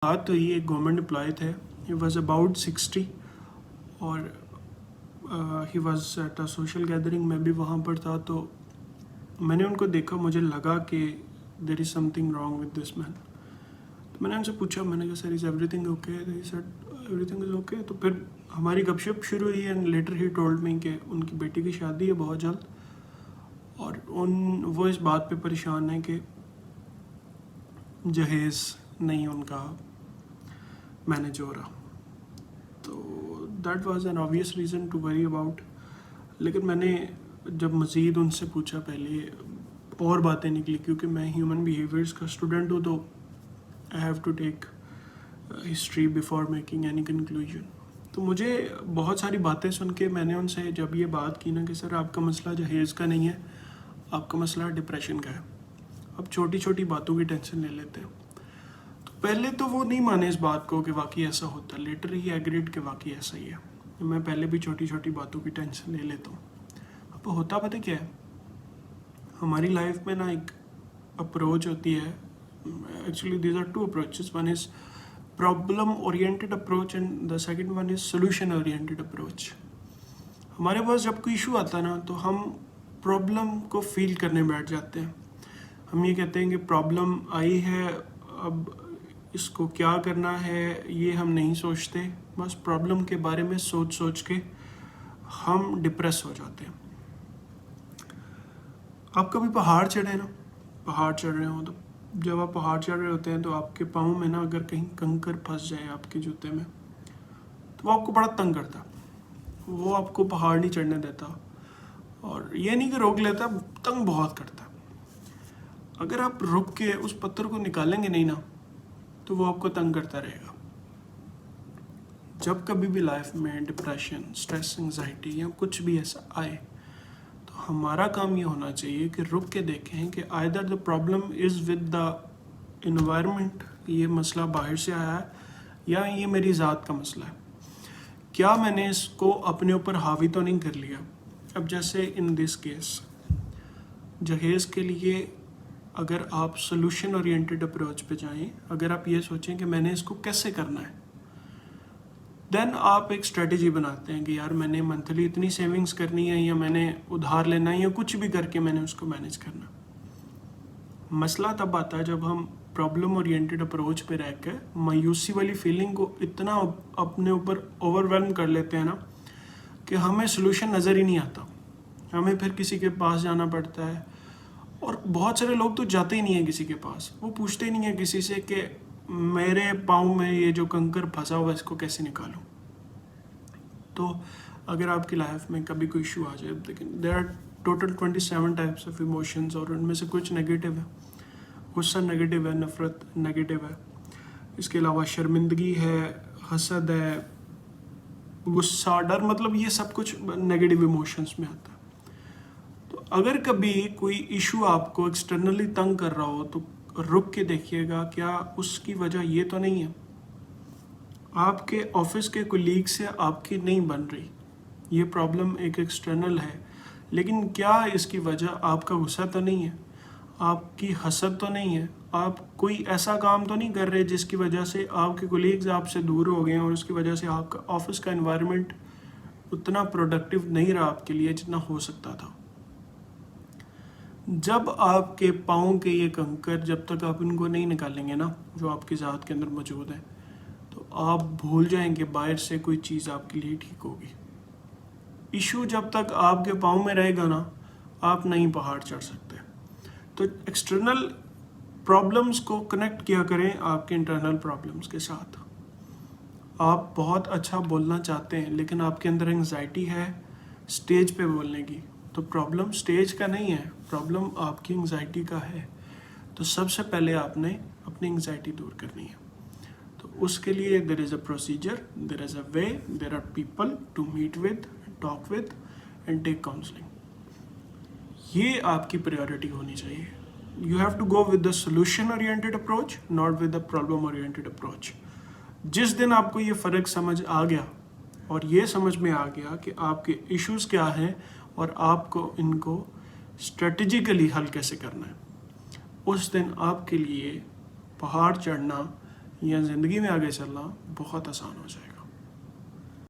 बात तो ये एक गवर्नमेंट एम्प्लॉय थे. ही वॉज अबाउट 60 और he was at a social gathering. मैं भी वहाँ पर था तो मैंने उनको देखा. मुझे लगा कि there is something wrong with this man. तो मैंने उनसे पूछा, मैंने कहा sir is everything okay? He said everything is okay. तो फिर हमारी गपशप शुरू हुई and later he told me कि उनकी बेटी की शादी है बहुत जल्द और वो इस बात पे परेशान है कि जहेज़ नहीं उनका मैनेज हो रहा. तो that was an obvious reason to worry about. लेकिन मैंने जब मज़ीद उनसे पूछा पहले और बातें निकली, क्योंकि मैं ह्यूमन बिहेवियर्स का स्टूडेंट हूँ तो I have to take history before making any conclusion. तो मुझे बहुत सारी बातें सुन के मैंने उनसे जब ये बात की ना कि सर आपका मसला जहेज़ का नहीं है, आपका मसला डिप्रेशन का है. अब छोटी छोटी बातों की टेंशन ले लेते हैं. पहले तो वो नहीं माने इस बात को कि वाकई ऐसा होता है. लेटर ही एग्रीड कि वाकई ऐसा ही है. मैं पहले भी छोटी छोटी बातों की टेंशन ले लेता हूँ. अब होता पता क्या है, हमारी लाइफ में ना एक अप्रोच होती है. Actually these are two approaches. One is problem oriented approach and the second one is solution oriented approach. हमारे पास जब कोई इशू आता है ना तो हम प्रॉब्लम को फील करने बैठ जाते हैं. हम ये कहते हैं कि प्रॉब्लम आई है, अब इसको क्या करना है ये हम नहीं सोचते. बस प्रॉब्लम के बारे में सोच सोच के हम डिप्रेस हो जाते हैं. आप कभी पहाड़ चढ़े ना, पहाड़ चढ़ रहे हो तो जब आप पहाड़ चढ़ रहे होते हैं तो आपके पाँव में ना अगर कहीं कंकर फंस जाए आपके जूते में तो वो आपको बड़ा तंग करता है. वो आपको पहाड़ नहीं चढ़ने देता. और ये नहीं कि रोक लेता, तंग बहुत करता है. अगर आप रुक के उस पत्थर को निकालेंगे नहीं ना तो वो आपको तंग करता रहेगा. जब कभी भी लाइफ में डिप्रेशन, स्ट्रेस, एंजाइटी या कुछ भी ऐसा आए तो हमारा काम ये होना चाहिए कि रुक के देखें कि either the problem is with the environment, ये मसला बाहर से आया है, या ये मेरी ज़ात का मसला है. क्या मैंने इसको अपने ऊपर हावी तो नहीं कर लिया. अब जैसे इन दिस केस जहेज़ के लिए अगर आप सोल्यूशन ओरिएंटेड अप्रोच पे जाएं, अगर आप ये सोचें कि मैंने इसको कैसे करना है, देन आप एक स्ट्रेटजी बनाते हैं कि यार मैंने मंथली इतनी सेविंग्स करनी है या मैंने उधार लेना है या कुछ भी करके मैंने उसको मैनेज करना. मसला तब आता है जब हम प्रॉब्लम ओरिएंटेड अप्रोच पे रह कर मायूसी वाली फीलिंग को इतना अपने ऊपर ओवरवेलम कर लेते हैं ना कि हमें सोल्यूशन नज़र ही नहीं आता. हमें फिर किसी के पास जाना पड़ता है. और बहुत सारे लोग तो जाते ही नहीं हैं किसी के पास. वो पूछते ही नहीं है किसी से कि मेरे पाँव में ये जो कंकर फंसा हुआ इसको कैसे निकालूं. तो अगर आपकी लाइफ में कभी कोई इशू आ जाए, लेकिन there are total 27 types of emotions और उनमें से कुछ नेगेटिव है. गुस्सा नेगेटिव है, नफ़रत नेगेटिव है, इसके अलावा शर्मिंदगी है, हसद है, गुस्सा, डर, मतलब ये सब कुछ नेगेटिव इमोशंस में आता है. तो अगर कभी कोई इशू आपको एक्सटर्नली तंग कर रहा हो तो रुक के देखिएगा क्या उसकी वजह ये तो नहीं है, आपके ऑफिस के कोलीग से आपकी नहीं बन रही. ये प्रॉब्लम एक एक्सटर्नल है, लेकिन क्या इसकी वजह आपका गुस्सा तो नहीं है, आपकी हसद तो नहीं है, आप कोई ऐसा काम तो नहीं कर रहे जिसकी वजह से आपके कोलीग्स आपसे दूर हो गए और उसकी वजह से आपका ऑफिस का एनवायरनमेंट उतना प्रोडक्टिव नहीं रहा आपके लिए जितना हो सकता था. जब आपके पाँव के ये कंकर, जब तक आप इनको नहीं निकालेंगे ना जो आपकी ज़ात के अंदर मौजूद है, तो आप भूल जाएंगे बाहर से कोई चीज़ आपके लिए ठीक होगी. इशू जब तक आपके पाँव में रहेगा ना आप नहीं पहाड़ चढ़ सकते. तो एक्सटर्नल प्रॉब्लम्स को कनेक्ट किया करें आपके इंटरनल प्रॉब्लम्स के साथ. आप बहुत अच्छा बोलना चाहते हैं लेकिन आपके अंदर एंजाइटी है स्टेज पे बोलने की, तो प्रॉब्लम स्टेज का नहीं है, प्रॉब्लम आपकी एंजाइटी का है. तो सबसे पहले आपने अपनी एंजाइटी दूर करनी है. तो उसके लिए there is a procedure, there is a way, there are people to meet with, talk with and take counselling. ये आपकी प्रायोरिटी होनी चाहिए. You have to go with the solution oriented approach, not with the problem oriented approach. जिस दिन आपको ये फ़र्क समझ आ गया और ये समझ में आ गया कि आपके इश्यूज़ क्या हैं और आपको इनको स्ट्रेटजिकली हल कैसे करना है, उस दिन आपके लिए पहाड़ चढ़ना या ज़िंदगी में आगे चलना बहुत आसान हो जाएगा।